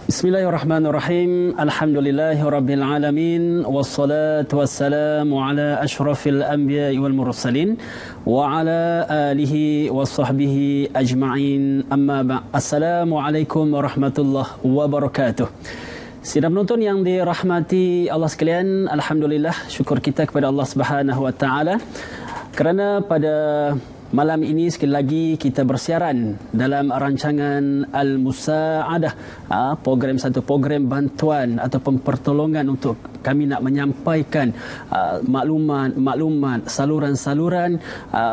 Bismillahirrahmanirrahim. Alhamdulillahirabbil alamin wassalatu wassalamu ala asyrafil anbiya'i wal mursalin wa ala alihi wa sahbihi ajma'in. Amma ba'd. Assalamualaikum warahmatullahi wabarakatuh. Sidang penonton yang dirahmati Allah sekalian, alhamdulillah, syukur kita kepada Allah Subhanahu wa taala kerana pada malam ini sekali lagi kita bersiaran dalam rancangan Al-Musa'adah, satu program bantuan ataupun pertolongan untuk kami nak menyampaikan maklumat, saluran-saluran,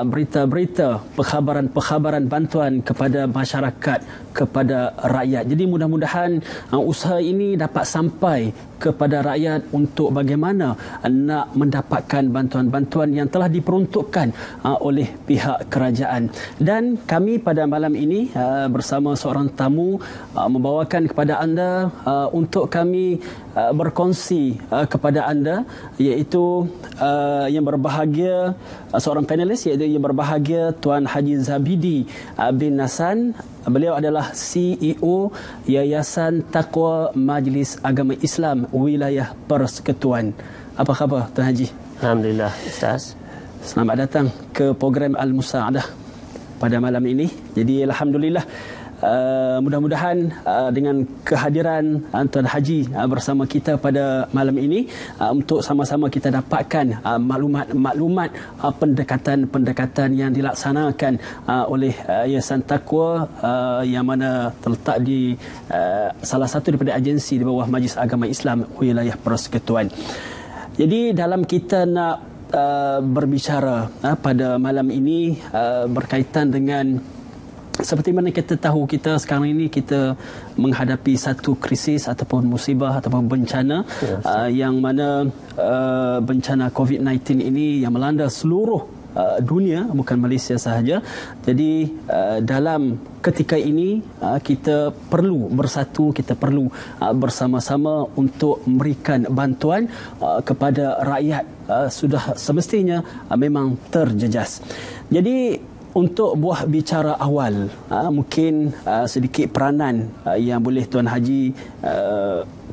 berita-berita, perkhabaran bantuan kepada masyarakat, kepada rakyat. Jadi mudah-mudahan usaha ini dapat sampai kepada rakyat untuk bagaimana nak mendapatkan bantuan-bantuan yang telah diperuntukkan oleh pihak kerajaan. Dan kami pada malam ini bersama seorang tamu membawakan kepada anda untuk kami berkongsi kepada anda, iaitu yang berbahagia seorang panelis, iaitu yang berbahagia Tuan Haji Zabidi bin Nasan. Beliau adalah CEO Yayasan Taqwa Majlis Agama Islam Wilayah Persekutuan. Apa khabar Tuan Haji? Alhamdulillah Ustaz. Selamat datang ke program Al-Musa'adah pada malam ini. Jadi alhamdulillah, mudah-mudahan dengan kehadiran Tuan Haji bersama kita pada malam ini untuk sama-sama kita dapatkan maklumat pendekatan yang dilaksanakan oleh Yayasan Taqwa yang mana terletak di salah satu daripada agensi di bawah Majlis Agama Islam Wilayah Persekutuan. Jadi dalam kita nak berbicara pada malam ini berkaitan dengan, seperti mana kita tahu, kita sekarang ini kita menghadapi satu krisis ataupun musibah ataupun bencana, yang mana bencana COVID-19 ini yang melanda seluruh dunia, bukan Malaysia sahaja. Jadi dalam ketika ini kita perlu bersatu, kita perlu bersama-sama untuk memberikan bantuan kepada rakyat. Sudah semestinya memang terjejas. Jadi untuk buah bicara awal, mungkin sedikit peranan yang boleh Tuan Haji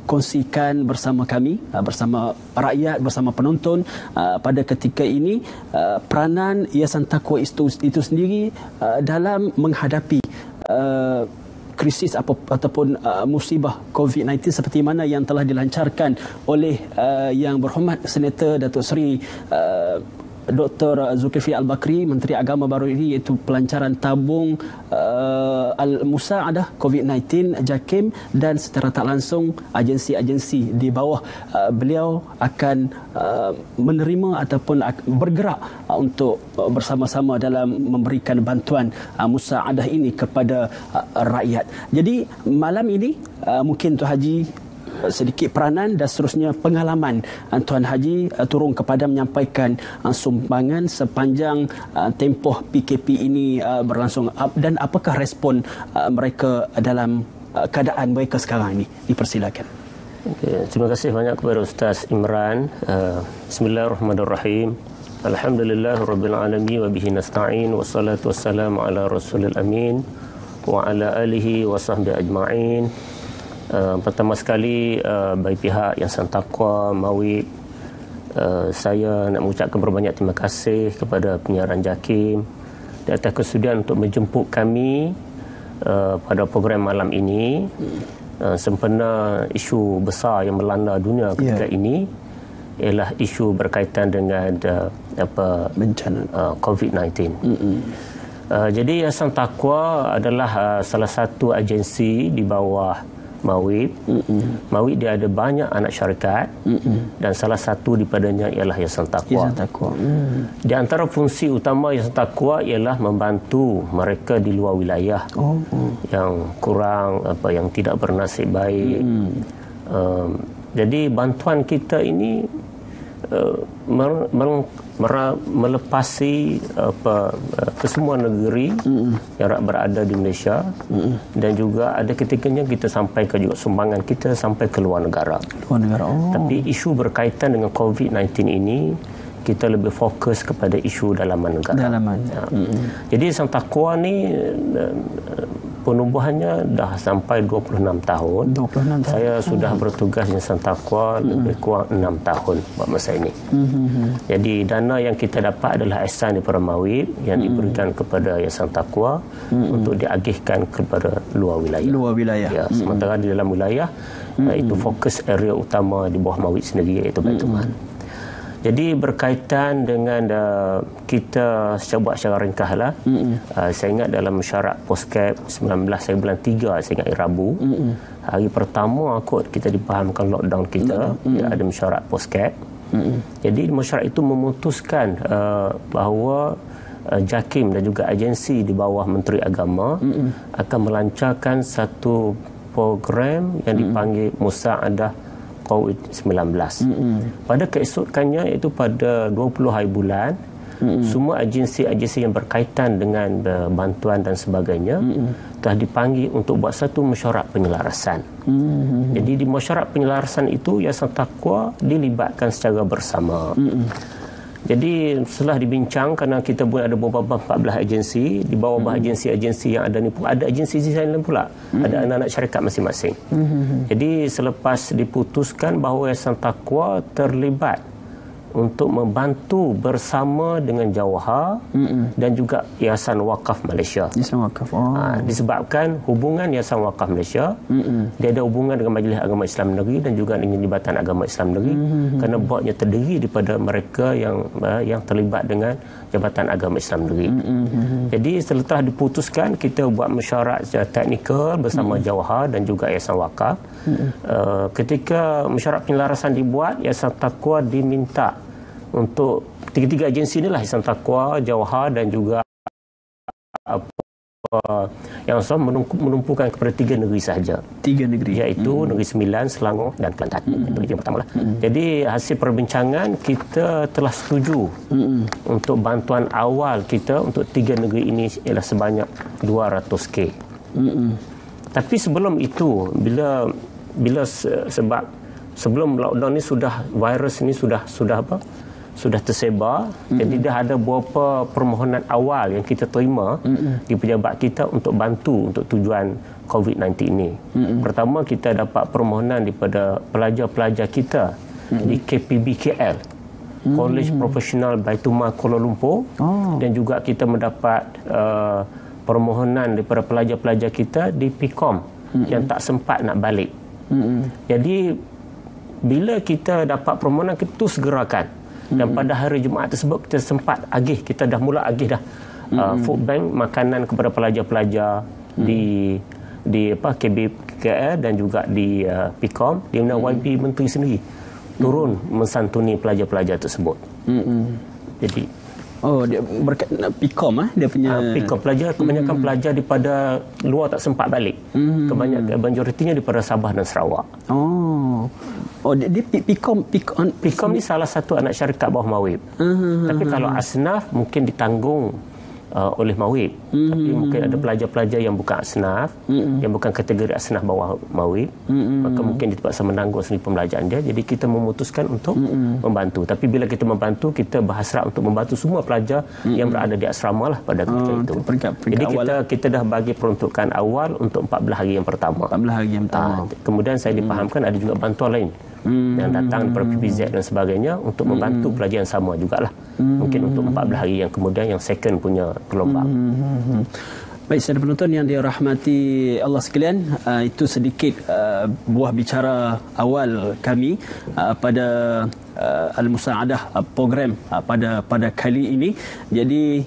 kongsikan bersama kami, bersama rakyat, bersama penonton pada ketika ini, peranan Yayasan Taqwa itu sendiri dalam menghadapi krisis ataupun musibah COVID-19 seperti mana yang telah dilancarkan oleh Yang Berhormat Senator Datuk Seri Dr. Zulkifli Al-Bakri, Menteri Agama baru ini, iaitu pelancaran tabung Al-Musa'adah COVID-19 JAKIM, dan secara tak langsung agensi-agensi di bawah beliau akan menerima ataupun bergerak untuk bersama-sama dalam memberikan bantuan Musa'adah ini kepada rakyat. Jadi malam ini mungkin Tuan Haji sedikit peranan dan seterusnya pengalaman Tuan Haji turun kepada menyampaikan sumbangan sepanjang tempoh PKP ini berlangsung, dan apakah respon mereka dalam keadaan mereka sekarang ini. Dipersilakan. Okay, terima kasih banyak kepada Ustaz Imran. Bismillahirrahmanirrahim. Alhamdulillahirabbil alamin wa bihi nasta'in, wassalatu wassalamu ala rasulil amin wa ala alihi wa sahbihi ajma'in. Pertama sekali, bagi pihak Yayasan Taqwa Mawib, saya nak mengucapkan berbanyak terima kasih kepada penyiaran JAKIM di atas kesudian untuk menjemput kami pada program malam ini, sempena isu besar yang melanda dunia ketika ini ialah isu berkaitan dengan bencana COVID-19. Jadi Yayasan Taqwa adalah salah satu agensi di bawah Mawib. Mawib dia ada banyak anak syarikat, dan salah satu daripadanya ialah Yayasan Taqwa. Di antara fungsi utama Yayasan Taqwa ialah membantu mereka di luar wilayah yang kurang, yang tidak bernasib baik. Jadi bantuan kita ini melepasi ke semua negeri yang berada di Malaysia, dan juga ada ketikanya kita sampaikan juga sumbangan kita sampai ke luar negara. Tapi isu berkaitan dengan COVID-19 ini kita lebih fokus kepada isu dalaman negara. Jadi Yayasan Taqwa ni penubuhannya dah sampai 26 tahun. 26 tahun. Saya sudah bertugas di Yayasan Taqwa lebih kurang 6 tahun buat masa ini. Jadi dana yang kita dapat adalah ihsan daripada Mawib yang diberikan kepada Yayasan Taqwa untuk diagihkan kepada luar wilayah. Luar wilayah. Ya, sementara di dalam wilayah itu fokus area utama di bawah Mawib sendiri, iaitu Baitul Mal. Jadi berkaitan dengan kita buat secara ringkaslah. Saya ingat dalam mesyuarat Poskep 19 hari bulan 3, saya ingat hari Rabu. Hari pertama kita dipahamkan lockdown kita, ada mesyuarat Poskep. Jadi mesyuarat itu memutuskan bahawa JAKIM dan juga agensi di bawah Menteri Agama akan melancarkan satu program yang dipanggil Musa'adah COVID-19. Pada keesokannya, iaitu pada 20 hari bulan, semua agensi-agensi yang berkaitan dengan bantuan dan sebagainya telah dipanggil untuk buat satu mesyuarat penyelarasan. Jadi di mesyuarat penyelarasan itu Yayasan Taqwa dilibatkan secara bersama. Jadi setelah dibincang, kerana kita pun ada beberapa 14 agensi, di bawah agensi-agensi yang ada ni pun ada agensi lain pula, ada anak-anak syarikat masing-masing. Jadi selepas diputuskan bahawa Yayasan Taqwa terlibat untuk membantu bersama dengan Jawahar dan juga Yayasan Wakaf Malaysia. Yayasan Wakaf. Disebabkan hubungan Yayasan Wakaf Malaysia, dia ada hubungan dengan Majlis Agama Islam Negeri dan juga dengan Jabatan Agama Islam Negeri, kerana botnya terdiri daripada mereka yang terlibat dengan Jabatan Agama Islam Negeri. Jadi setelah diputuskan, kita buat mesyuarat secara teknikal bersama Jawahar dan juga Yayasan Wakaf. Ketika mesyuarat penyelarasan dibuat, Yayasan Taqwa diminta untuk tiga-tiga agensi inilah, Yayasan Taqwa, Jawahar dan juga yang menumpukan kepada 3 negeri sahaja. 3 negeri. Iaitu Negeri Sembilan, Selangor dan Kelantan. Itu yang pertama lah. Jadi hasil perbincangan, kita telah setuju untuk bantuan awal kita untuk 3 negeri ini ialah sebanyak 200K. Tapi sebelum itu, sebelum lockdown ni virus ni sudah tersebar, jadi dah ada beberapa permohonan awal yang kita terima di pejabat kita untuk bantu untuk tujuan COVID-19 ini. Pertama, kita dapat permohonan daripada pelajar-pelajar kita di KPB KL, College Profesional Baitul Mal Kuala Lumpur, dan juga kita mendapat permohonan daripada pelajar-pelajar kita di PIKOM yang tak sempat nak balik. Jadi bila kita dapat permohonan, kita terus segerakan. Dan pada hari Jumaat tersebut kita sempat agih, kita dah mula agih dah food bank makanan kepada pelajar-pelajar di KBKL dan juga di PIKOM, di mana YB Menteri sendiri turun mensantuni pelajar-pelajar tersebut. Jadi dia PIKOM dia punya PIKOM pelajar, kebanyakan pelajar daripada luar tak sempat balik. Kebanyakan majoritinya daripada Sabah dan Sarawak. Dia PIKOM ni salah satu anak syarikat bawah Mawib. Tapi kalau asnaf mungkin ditanggung oleh Mawib. Tapi mungkin ada pelajar-pelajar yang bukan asnaf, yang bukan kategori asnaf bawah Mawib, maka mungkin dia terpaksa menanggung sendiri pembelajaran dia. Jadi kita memutuskan untuk membantu. Tapi bila kita membantu, kita berhasrat untuk membantu semua pelajar yang berada di asrama lah pada ketika itu. Jadi kita dah bagi peruntukan awal untuk 14 hari yang pertama. 14 hari yang pertama. Kemudian saya dipahamkan ada juga bantuan lain yang datang daripada PPZ dan sebagainya untuk membantu pelajar yang sama jugalah. Mungkin untuk 14 hari yang kemudian yang second punya gelombang. Baik, saudara penonton yang dirahmati Allah sekalian, itu sedikit buah bicara awal kami pada Al-Musa'adah program pada kali ini. Jadi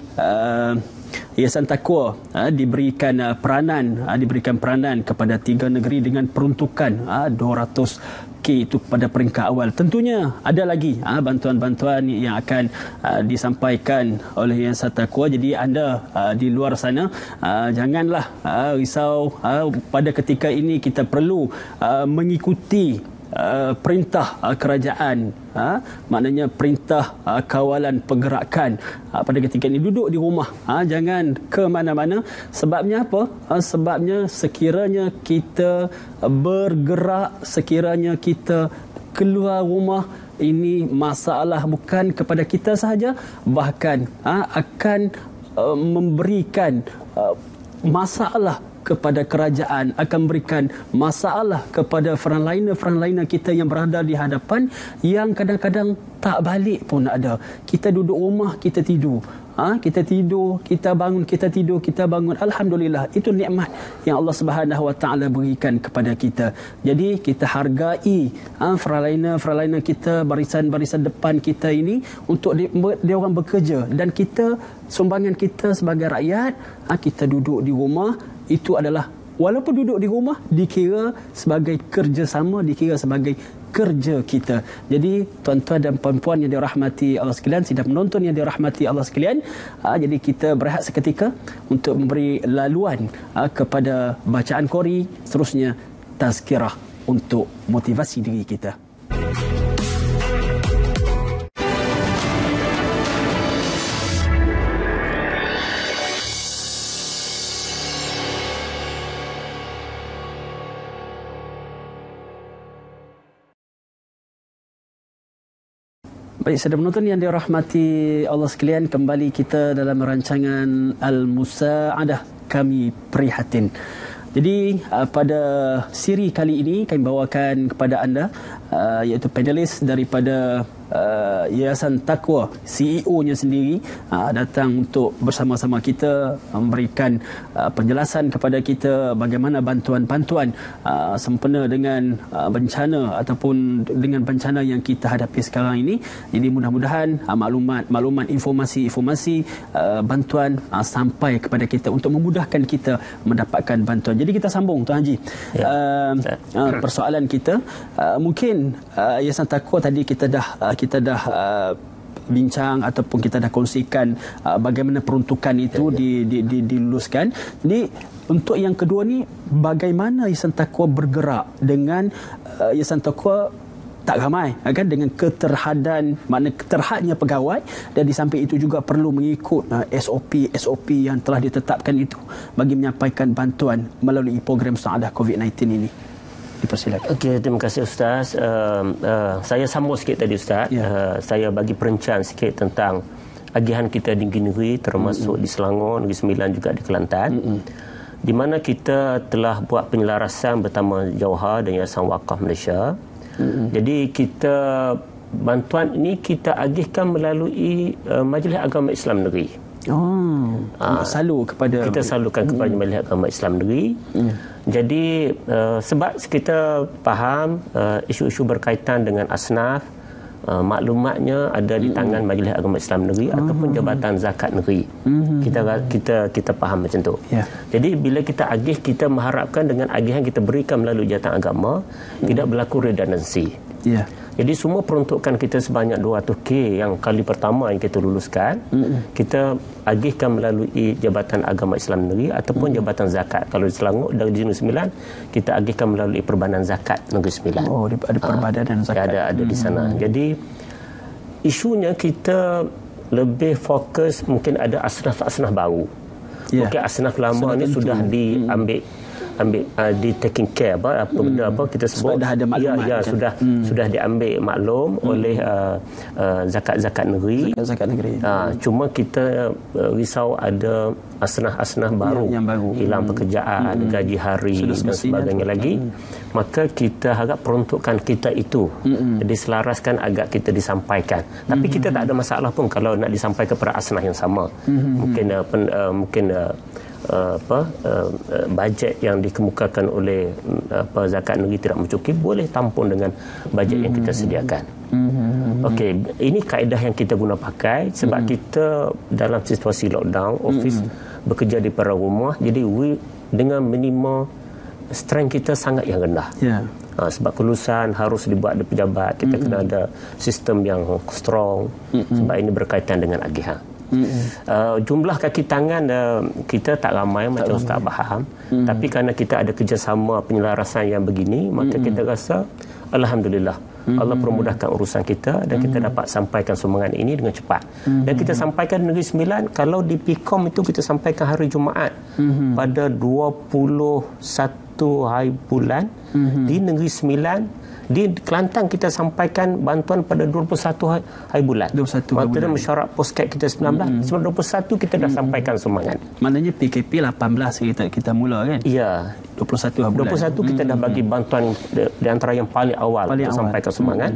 Yayasan Taqwa diberikan peranan kepada 3 negeri dengan peruntukan 200K itu pada peringkat awal. Tentunya ada lagi bantuan-bantuan yang akan disampaikan oleh Yayasan Taqwa. Jadi anda di luar sana janganlah risau. Pada ketika ini kita perlu mengikuti perintah kerajaan, maknanya perintah kawalan pergerakan. Pada ketika ini duduk di rumah, jangan ke mana-mana. Sebabnya apa? Sebabnya sekiranya kita bergerak, sekiranya kita keluar rumah, ini masalah bukan kepada kita sahaja, bahkan akan memberikan masalah kepada kerajaan, akan memberikan masalah kepada frontliner kita yang berada di hadapan, yang kadang-kadang tak balik pun ada. Kita duduk rumah, kita tidur. Kita tidur, kita bangun, kita tidur, kita bangun. Alhamdulillah, itu nikmat yang Allah Subhanahu Wa Taala berikan kepada kita. Jadi kita hargai frontliner kita, barisan depan kita ini, untuk dia orang bekerja, dan kita, sumbangan kita sebagai rakyat, kita duduk di rumah, itu adalah, walaupun duduk di rumah, dikira sebagai kerjasama, dikira sebagai kerja kita. Jadi tuan-tuan dan puan-puan yang dirahmati Allah sekalian, sidang penonton yang dirahmati Allah sekalian, jadi kita berehat seketika untuk memberi laluan kepada bacaan Qori, seterusnya tazkirah untuk motivasi diri kita. Baik, saudara penonton yang dirahmati Allah sekalian, kembali kita dalam rancangan Al-Musa'adah, Kami Prihatin. Jadi pada siri kali ini kami bawakan kepada anda iaitu panelis daripada Yayasan Taqwa, CEO-nya sendiri datang untuk bersama-sama kita memberikan penjelasan kepada kita bagaimana bantuan-bantuan sempena dengan bencana ataupun dengan bencana yang kita hadapi sekarang ini. Jadi mudah-mudahan maklumat, informasi bantuan sampai kepada kita untuk memudahkan kita mendapatkan bantuan. Jadi kita sambung Tuan Haji. Persoalan kita mungkin Yayasan Taqwa tadi kita dah bincang ataupun kita dah kongsikan bagaimana peruntukan itu diluluskan. Jadi untuk yang kedua ni, bagaimana Yayasan Taqwa bergerak dengan Yayasan Taqwa tak ramai kan, dengan keterhadnya pegawai, dan di samping itu juga perlu mengikut SOP yang telah ditetapkan itu bagi menyampaikan bantuan melalui program Musa'adah COVID-19 ini. Dipersilakan. Okey, terima kasih Ustaz. Saya sambung sikit tadi Ustaz. Saya bagi perencanaan sikit tentang agihan kita di negeri, termasuk di Selangor, Negeri Sembilan, juga di Kelantan. Di mana kita telah buat penyelarasan bersama Jauhar dan Yayasan Waqaf Malaysia. Jadi kita, bantuan ini kita agihkan melalui Majlis Agama Islam Negeri. Kita salurkan kepada Majlis Agama Islam Negeri. Jadi sebab kita faham isu-isu berkaitan dengan asnaf, maklumatnya ada di tangan Majlis Agama Islam Negeri ataupun Jabatan Zakat Negeri. Kita faham macam tu. Jadi bila kita agih, kita mengharapkan dengan agihan kita berikan melalui Jabatan Agama tidak berlaku redundancy. Jadi semua peruntukan kita sebanyak 200K yang kali pertama yang kita luluskan, kita agihkan melalui Jabatan Agama Islam Negeri ataupun Jabatan Zakat. Kalau di Selangor, dari Negeri Sembilan, kita agihkan melalui Perbanan Zakat Negeri Sembilan. Ada Perbadanan Zakat. Ada di sana. Jadi isunya kita lebih fokus, mungkin ada asnaf-asnaf baru. Mungkin asnaf lama ni sudah diambil di taking care apa benda apa kita sebut, dah ada maklumat, sudah diambil maklum oleh zakat negeri. Cuma kita risau ada asnaf baru yang baru hilang pekerjaan, gaji hari dan sebagainya lagi. Maka kita harap peruntukan kita itu diselaraskan agak kita disampaikan. Tapi kita tak ada masalah pun kalau nak disampaikan kepada asnaf yang sama. Mungkin bajet yang dikemukakan oleh zakat negeri tidak mencukupi, boleh tampung dengan bajet yang kita sediakan. Okey, ini kaedah yang kita guna pakai sebab kita dalam situasi lockdown, office bekerja di para rumah, jadi dengan minima strength kita sangat yang rendah. Sebab kelulusan harus dibuat oleh pejabat, kita kena ada sistem yang strong sebab ini berkaitan dengan agihan. Jumlah kaki tangan kita tak ramai macam Ustaz faham, tapi kerana kita ada kerjasama penyelarasan yang begini, maka kita rasa alhamdulillah Allah permudahkan urusan kita dan kita dapat sampaikan sumbangan ini dengan cepat. Dan kita sampaikan di Negeri Sembilan, kalau di PIKOM itu kita sampaikan hari Jumaat pada 21 hari bulan. Di Negeri Sembilan Di Kelantan kita sampaikan bantuan pada 21 hari bulan. 21 waktu bulan. mesyuarat postcard kita 19, 21 kita dah sampaikan sumbangan. Maknanya PKP 18 kita mula kan? Ya. 21 bulan. 21 kita dah bagi bantuan di antara yang paling awal kita sampaikan sumbangan.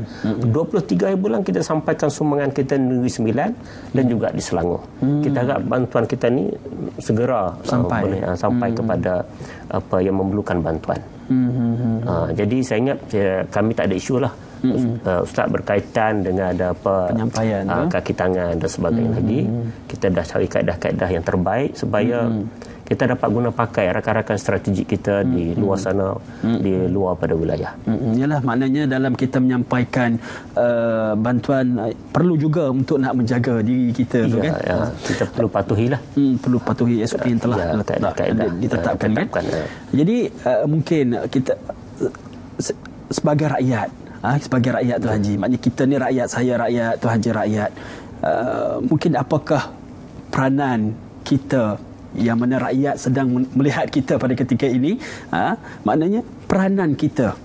23 hari bulan kita sampaikan sumbangan kita Negeri Sembilan dan juga di Selangor. Kita harap bantuan kita ni segera boleh sampai kepada apa yang memerlukan bantuan. Jadi saya ingat kami tak ada isu lah. Ustaz berkaitan dengan ada apa penyampaian kaki tangan dan sebagainya lagi. Kita dah cari kaedah-kaedah yang terbaik supaya kita dapat guna pakai rakan-rakan strategik kita di luar sana, di luar pada wilayah. Yalah, maknanya dalam kita menyampaikan bantuan perlu juga untuk nak menjaga diri kita tu kan. Kita perlu patuhilah. Perlu patuhi SOP yang telah ditetapkan kan. Jadi mungkin kita sebagai rakyat, sebagai rakyat Tuan Haji, maknanya kita ni rakyat, saya rakyat, Tuan Haji rakyat, mungkin apakah peranan kita yang mana rakyat sedang melihat kita pada ketika ini, maknanya peranan kita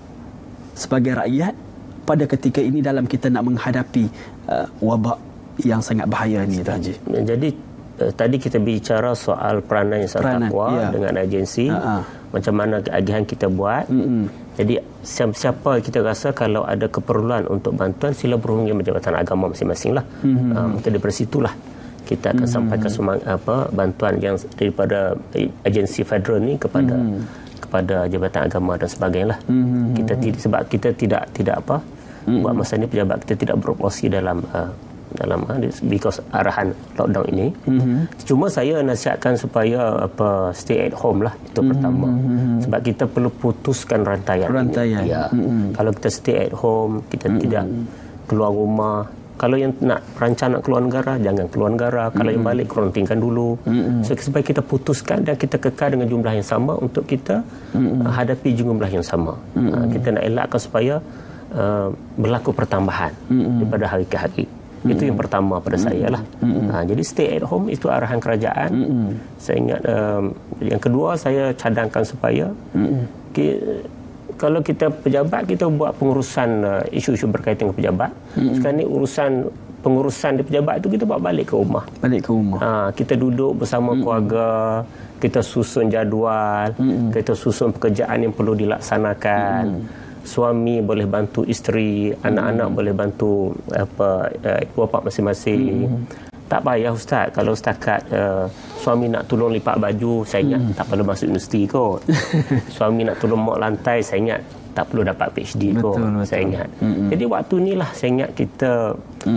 sebagai rakyat pada ketika ini dalam kita nak menghadapi wabak yang sangat bahaya ni, Tuan Haji. Jadi tadi kita bicara soal peranan yang sangat kuat dengan agensi, macam mana agihan kita buat. Jadi siapa kita rasa kalau ada keperluan untuk bantuan, sila berhubungi dengan jabatan agama masing-masing lah. Mungkin daripada situlah kita akan sampaikan bantuan yang daripada agensi federal ni kepada jabatan agama dan sebagainya lah. Sebab kita tidak buat masa ni pejabat kita tidak beroperasi dalam because arahan lockdown ini. Cuma saya nasihatkan supaya stay at home lah, itu pertama. Sebab kita perlu putuskan rantaian. Ini. Ya. Kalau kita stay at home, kita tidak keluar rumah. Kalau yang nak rancang nak keluar negara, jangan keluar negara. Kalau yang balik, kuarantinkan dulu. So, supaya kita putuskan dan kita kekal dengan jumlah yang sama untuk kita hadapi jumlah yang sama. Kita nak elakkan supaya berlaku pertambahan daripada hari ke hari. Itu yang pertama pada saya lah. Jadi stay at home itu arahan kerajaan. Saya ingat yang kedua saya cadangkan supaya kalau kita pejabat, kita buat pengurusan isu-isu berkaitan dengan pejabat. Sekarang ni pengurusan di pejabat itu kita buat balik ke rumah. Kita duduk bersama keluarga, kita susun jadual, kita susun pekerjaan yang perlu dilaksanakan. Suami boleh bantu isteri, anak-anak boleh bantu ibu bapa masing-masing. Tak payah Ustaz, kalau setakat suami nak tolong lipat baju, saya ingat tak perlu masuk universiti kot. Suami nak tolong mop lantai, saya ingat tak perlu dapat PhD kot. Saya ingat. Jadi waktu inilah saya ingat kita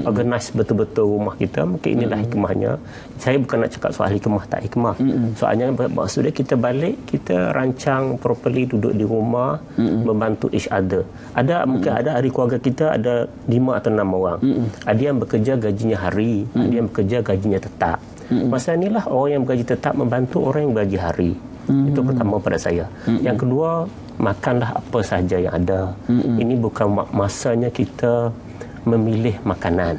organize betul-betul rumah kita. Mungkin inilah hikmahnya. Saya bukan nak cakap soal hikmah tak hikmah. Soalnya maksudnya kita balik, kita rancang properly, duduk di rumah, membantu each other. Mungkin ada ahli keluarga kita ada 5 atau 6 orang. Ada yang bekerja gajinya hari, ada yang bekerja gajinya tetap. Masa inilah orang yang bergaji tetap membantu orang yang bergaji hari. Itu pertama pada saya. Yang kedua, makanlah apa sahaja yang ada. Ini bukan masanya kita memilih makanan.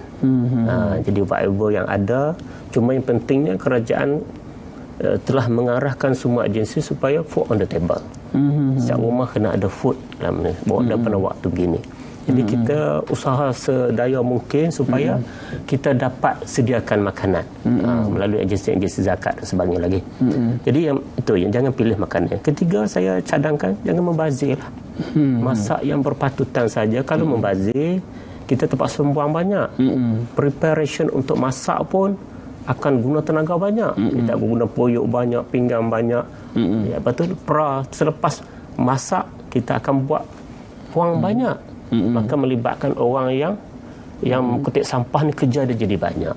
Jadi whatever yang ada, cuma yang pentingnya kerajaan telah mengarahkan semua agensi supaya food on the table. Setiap rumah kena ada food dalam pada waktu begini. Jadi kita usaha sedaya mungkin supaya kita dapat sediakan makanan melalui agensi-agensi zakat dan sebagainya lagi. Jadi yang jangan pilih makanan. Ketiga, saya cadangkan jangan membazir lah. Masak yang berpatutan saja. Kalau membazir, kita terpaksa membuang banyak. Preparation untuk masak pun akan guna tenaga banyak. Kita guna poyok banyak, pinggan banyak. Betul. Selepas masak, kita akan buang banyak. Maka melibatkan orang yang ketik sampah ni kerja dia jadi banyak.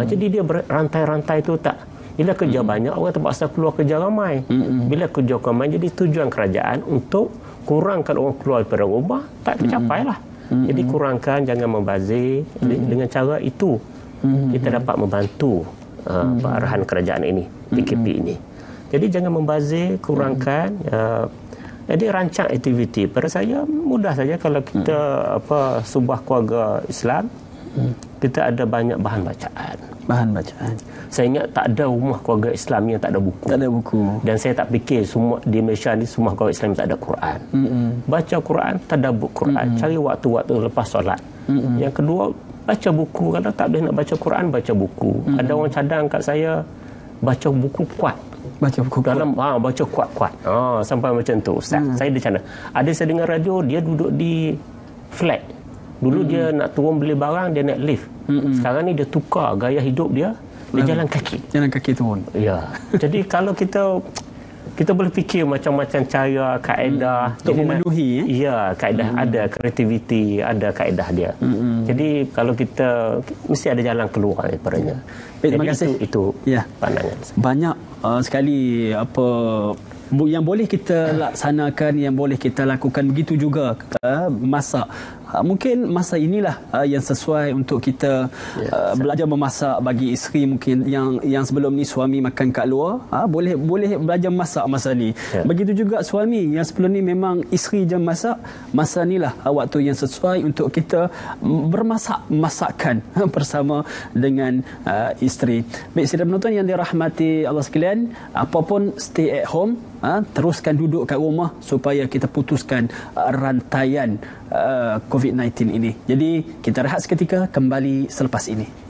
Jadi dia rantai-rantai tu tak. Bila kerja banyak, orang terpaksa keluar kerja ramai. Bila kerja ramai, jadi tujuan kerajaan untuk kurangkan orang keluar daripada rumah tak tercapai lah. Jadi kurangkan, jangan membazir. Dengan cara itu kita dapat membantu arahan kerajaan ini, PKP ini. Jadi jangan membazir, kurangkan. Jadi rancang aktiviti pada saya mudah saja kalau kita sebuah keluarga Islam, kita ada banyak bahan bacaan. Bahan bacaan. Saya ingat tak ada rumah keluarga Islam yang tak ada buku. Tak ada buku. Dan saya tak fikir semua di Malaysia ni semua keluarga Islam tak ada Quran. Baca Quran, tadabbur Quran, cari waktu-waktu lepas solat. Yang kedua, baca buku. Kalau tak boleh nak baca Quran, baca buku. Ada orang cadang kat saya baca buku kuat. Baca buku dalam baca kuat-kuat. Sampai macam tu Ustaz. Saya ada cadang. Ada saya dengar radio, dia duduk di flat. Dulu dia nak turun beli barang, dia naik lift. Sekarang ni dia tukar gaya hidup dia. Dia jalan kaki. Jalan kaki turun. Ya. Jadi kalau kita boleh fikir macam-macam cara, kaedah untuk memenuhi. Ya, kaedah ada, kreativiti, ada kaedah dia. Jadi kalau kita mesti ada jalan keluar daripadanya. Terima kasih. Itu ya. Pandangan. Banyak sekali yang boleh kita laksanakan, yang boleh kita lakukan. Begitu juga masak. Mungkin masa inilah yang sesuai untuk kita belajar memasak bagi isteri mungkin yang sebelum ni suami makan kat luar, boleh belajar masak masa ni. Begitu juga suami yang sebelum ni memang isteri je masak, masa inilah waktu yang sesuai untuk kita masakan bersama dengan isteri. Baik, sidang penonton yang dirahmati Allah sekalian, apapun stay at home, teruskan duduk kat rumah supaya kita putuskan rantaian COVID-19 ini. Jadi kita rehat seketika, kembali selepas ini.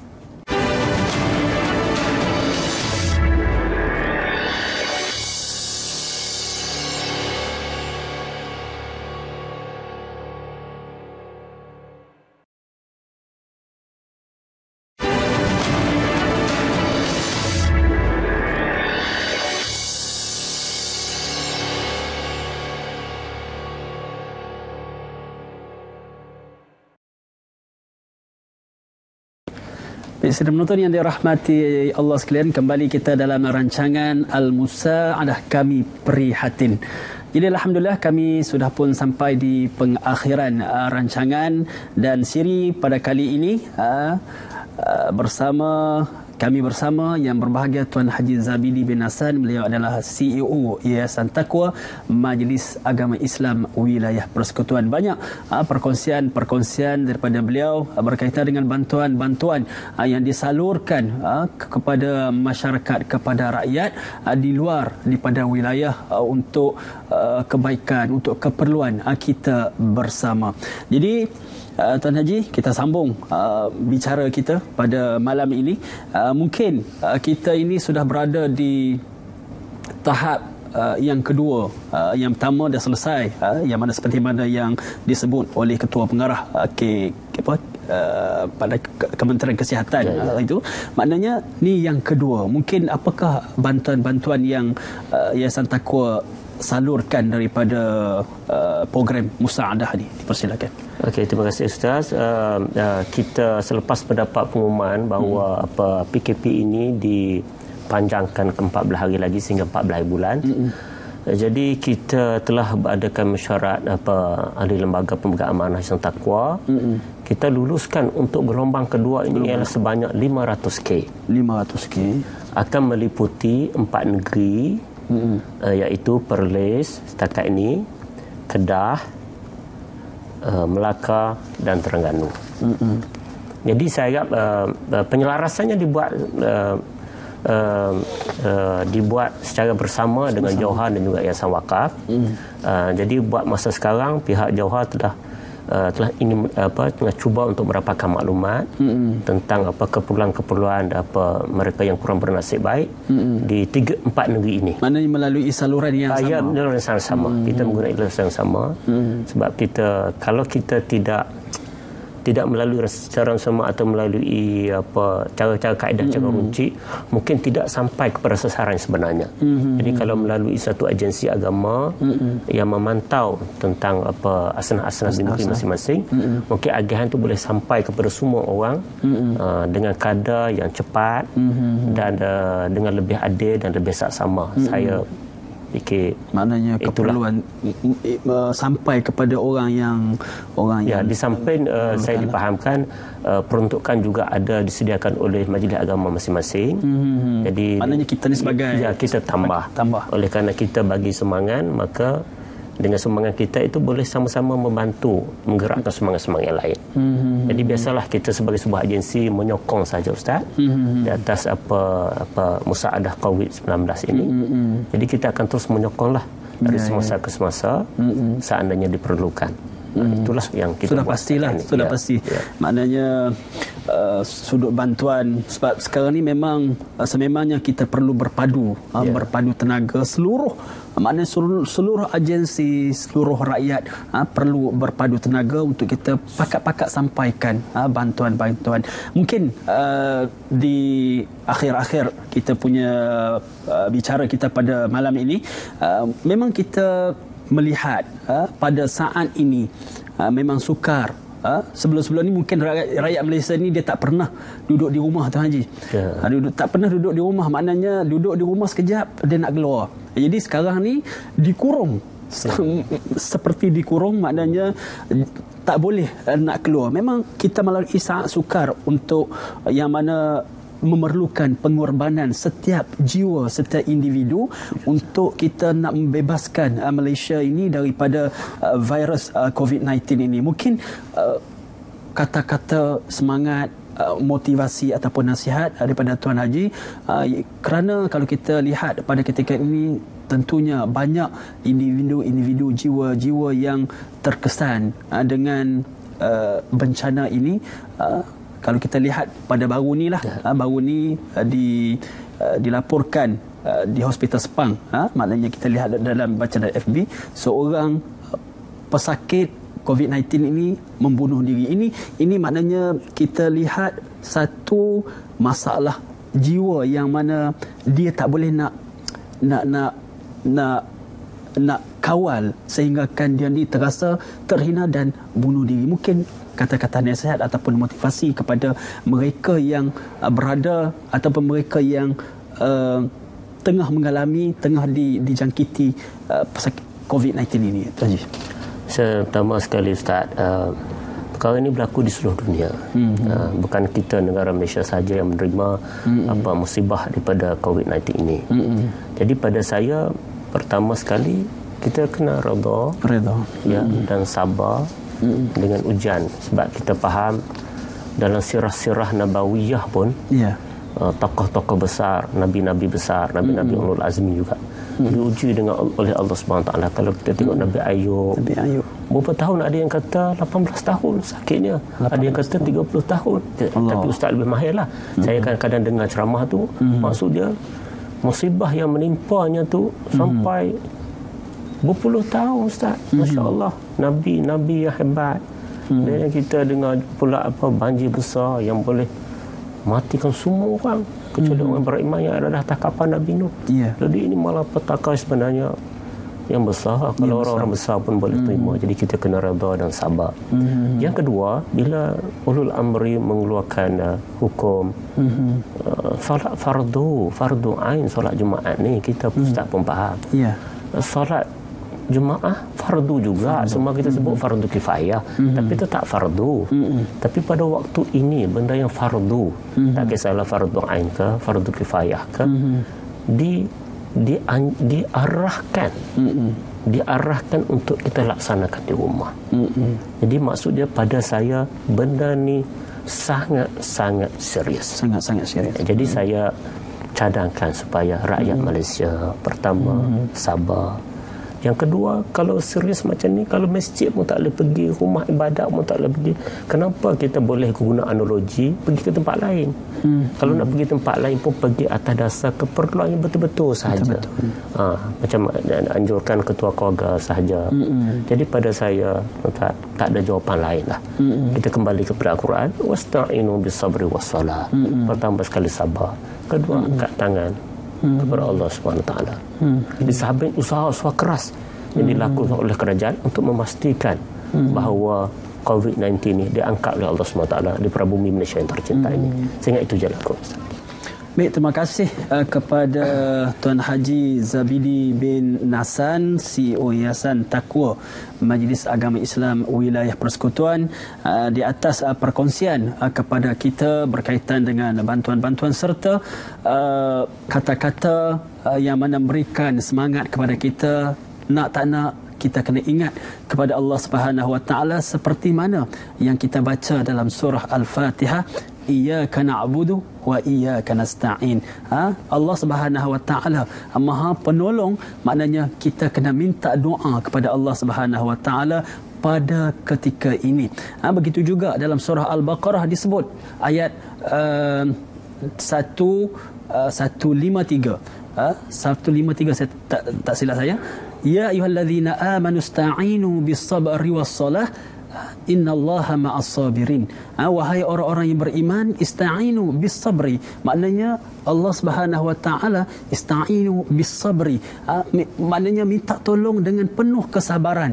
Sedang menonton yang dirahmati Allah sekalian, kembali kita dalam rancangan Al-Musa'adah Kami Prihatin. Jadi alhamdulillah kami sudah pun sampai di pengakhiran rancangan dan siri pada kali ini bersama yang berbahagia Tuan Haji Zabidi bin Hasan. Beliau adalah CEO Yayasan Taqwa Majlis Agama Islam Wilayah Persekutuan. Banyak perkongsian daripada beliau berkaitan dengan bantuan-bantuan yang disalurkan kepada masyarakat, kepada rakyat di luar daripada wilayah untuk kebaikan, untuk keperluan kita bersama. Jadi Tuan Haji, kita sambung bicara kita pada malam ini. Mungkin kita ini sudah berada di tahap yang kedua. Yang pertama dah selesai, yang mana seperti mana yang disebut oleh Ketua Pengarah pada Kementerian Kesihatan itu. Maknanya ni yang kedua. Mungkin apakah bantuan-bantuan yang Yayasan Taqwa salurkan daripada program Musa'adah ni? Dipersilakan. Okey, terima kasih Ustaz. Kita selepas mendapat pengumuman bahawa PKP ini dipanjangkan ke 14 hari lagi sehingga 14 bulan. Jadi kita telah adakan mesyuarat ahli lembaga pemegang amanah Yayasan Taqwa. Kita luluskan untuk gelombang kedua ini ialah sebanyak 500K. 500K akan meliputi 4 negeri, iaitu Perlis setakat ini, Kedah, Melaka dan Terengganu. Jadi saya harap penyelarasannya dibuat secara bersama dengan Johor dan juga Yayasan Wakaf. Jadi buat masa sekarang pihak Johor telah ingin tengah cuba untuk mendapatkan maklumat tentang keperluan-keperluan mereka yang kurang bernasib baik di 3-4 negeri ini. Maknanya melalui saluran yang sama. Ya, saluran yang sama. Kita menggunakan saluran yang sama. Sebab kalau kita tidak melalui secara sama atau melalui cara-cara kaedah, cara runci, mungkin tidak sampai kepada sasaran sebenarnya. Jadi kalau melalui satu agensi agama yang memantau tentang asnah-asnah di negeri masing-masing, mungkin agihan itu boleh sampai kepada semua orang dengan kadar yang cepat dan dengan lebih adil dan lebih saksama. Saya fikir maknanya keperluan sampai kepada orang yang di samping saya dipahamkan peruntukan juga ada disediakan oleh majlis agama masing-masing. Jadi maknanya kita ni sebagai kita tambah. Oleh kerana kita bagi semangat, maka dengan sumbangan kita itu boleh sama-sama membantu menggerakkan semangat-semangat yang lain. Jadi biasalah kita sebagai sebuah agensi menyokong saja Ustaz di atas apa musaadah COVID-19 ini. Jadi kita akan terus menyokonglah dari semasa ke semasa seandainya diperlukan. Itulah yang kita sudah pastilah ini. Sudah pasti. Maknanya sudut bantuan, sebab sekarang ni memang sememangnya kita perlu berpadu tenaga maknanya seluruh agensi, seluruh rakyat perlu berpadu tenaga untuk kita pakat-pakat sampaikan bantuan-bantuan. Mungkin di akhir-akhir kita punya bicara kita pada malam ini, memang kita melihat pada saat ini memang sukar. Sebelum-sebelum ni mungkin rakyat Malaysia ni dia tak pernah duduk di rumah, Tuan Haji. Tak pernah duduk di rumah, maknanya duduk di rumah sekejap dia nak keluar. Jadi sekarang ni dikurung. Seperti dikurung, maknanya tak boleh nak keluar. Memang kita melalui saat sukar untuk yang mana memerlukan pengorbanan setiap jiwa, setiap individu untuk kita nak membebaskan Malaysia ini daripada virus COVID-19 ini. Mungkin kata-kata semangat, motivasi ataupun nasihat daripada Tuan Haji, kerana kalau kita lihat pada ketika ini tentunya banyak individu, jiwa-jiwa yang terkesan dengan bencana ini. Kalau kita lihat pada baru ni dilaporkan di Hospital Sepang, maknanya kita lihat dalam bacaan FB, seorang pesakit COVID-19 ini membunuh diri. Ini maknanya kita lihat satu masalah jiwa yang mana dia tak boleh nak kawal sehinggakan dia ni terasa terhina dan bunuh diri. Mungkin kata-kata nasihat ataupun motivasi kepada mereka yang berada ataupun mereka yang tengah dijangkiti pesakit COVID-19 ini, Tuan Haji. Pertama sekali Ustaz, perkara ini berlaku di seluruh dunia. Bukan kita negara Malaysia saja yang menerima musibah daripada COVID-19 ini. Jadi pada saya, pertama sekali kita kena redha dan sabar dengan ujian, sebab kita faham dalam sirah-sirah nabawiyah pun tokoh-tokoh besar, nabi-nabi besar, nabi-nabi ulul azmi juga diuji oleh Allah Subhanahu taala. Kalau kita tengok Nabi Ayub berapa tahun, ada yang kata 18 tahun sakitnya, ada yang kata 30 tahun. Tapi ustaz lebih mahirlah. Saya kadang-kadang dengar ceramah tu, maksud dia musibah yang menimpanya tu sampai berpuluh tahun Ustaz. Masya-Allah, nabi-nabi yang hebat. Dan kita dengar pula banjir besar yang boleh matikan semua orang kecuali orang beriman yang ada atas kapal Nabi Nuh. Jadi ini malah petaka sebenarnya yang besar. Kalau orang-orang besar pun boleh terima. Jadi kita kena redha dan sabar. Yang kedua, bila ulul amri mengeluarkan hukum solat fardu ain, solat Jumaat ni kita ustaz pun faham. Solat Jumaah fardu juga. Semua kita sebut fardu kifayah, tapi itu tak fardu. Tapi pada waktu ini benda yang fardu, tak kisahlah fardu ain ke fardu kifayah ke, diarahkan untuk kita laksanakan di rumah. Jadi maksudnya pada saya benda ni sangat-sangat serius. Sangat-sangat serius. Jadi saya cadangkan supaya rakyat Malaysia pertama sabar. Yang kedua, kalau serius macam ni, kalau masjid pun tak boleh pergi, rumah ibadat pun tak boleh pergi, kenapa kita boleh guna analogi pergi ke tempat lain? Kalau nak pergi tempat lain pun pergi atas dasar keperluan yang betul-betul sahaja. Macam anjurkan ketua keluarga sahaja. Jadi pada saya tak ada jawapan lain lah. Kita kembali kepada Al-Quran, wasta'inu bis-sabri was-salah. Pertama sekali sabar, kedua angkat tangan kepada Allah SWT. Jadi sahabat usaha keras yang dilakukan oleh kerajaan untuk memastikan bahawa COVID-19 ini diangkat oleh Allah SWT di perabumi Malaysia yang tercinta ini. Sehingga itu jalan aku. Baik, terima kasih kepada Tuan Haji Zabidi bin Nasan, CEO Yayasan Taqwa Majlis Agama Islam Wilayah Persekutuan, di atas perkongsian kepada kita berkaitan dengan bantuan-bantuan serta kata-kata yang mana memberikan semangat kepada kita nak tak nak kita kena ingat kepada Allah Subhanahu wa taala seperti mana yang kita baca dalam surah Al-Fatihah, iyyaka na'budu wa iyyaka nasta'in. Allah Subhanahu wa taala Maha Penolong, maknanya kita kena minta doa kepada Allah Subhanahu wa taala pada ketika ini. Begitu juga dalam surah Al-Baqarah disebut ayat 153. 153 saya tak silap saya. Ya ayyuhallazina amanu ista'inu bis-sabri was-salah innallaha ma'as sabirin. Wahai orang-orang yang beriman, ista'inu bis-sabri, maknanya Allah Subhanahu wa taala ista'inu bis-sabri, maknanya minta tolong dengan penuh kesabaran.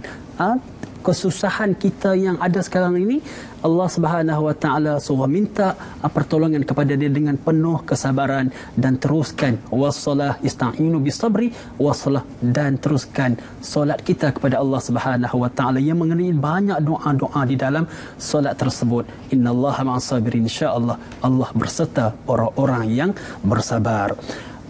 Kesusahan kita yang ada sekarang ini, Allah Subhanahu wa taala suruh minta pertolongan kepada dia dengan penuh kesabaran, dan teruskan wassalah, ista'inu bis-sabri wassalah, dan teruskan solat kita kepada Allah Subhanahu wa taala yang mengenai banyak doa-doa di dalam solat tersebut. Innallaha ma'as sabirin, insya-Allah Allah berserta orang-orang yang bersabar.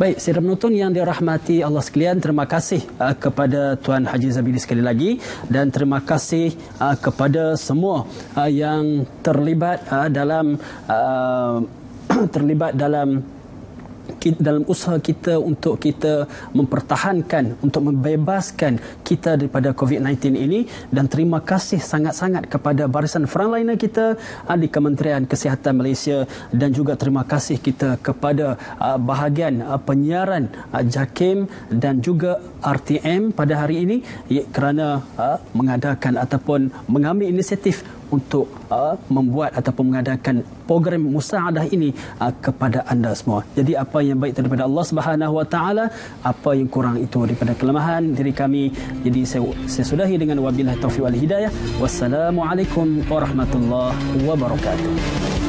Baik, saudara penonton yang dirahmati Allah sekalian, terima kasih kepada Tuan Haji Zabidi sekali lagi, dan terima kasih kepada semua yang terlibat dalam usaha kita untuk kita mempertahankan, untuk membebaskan kita daripada COVID-19 ini. Dan terima kasih sangat-sangat kepada barisan frontliner kita di Kementerian Kesihatan Malaysia, dan juga terima kasih kita kepada bahagian penyiaran JAKIM dan juga RTM pada hari ini kerana mengadakan ataupun mengambil inisiatif untuk membuat ataupun mengadakan program musaadah ini kepada anda semua. Jadi apa yang baik daripada Allah Subhanahu wa taala, apa yang kurang itu daripada kelemahan diri kami. Jadi saya sudahi dengan wabillahi taufiq wal hidayah. Wassalamualaikum warahmatullahi wabarakatuh.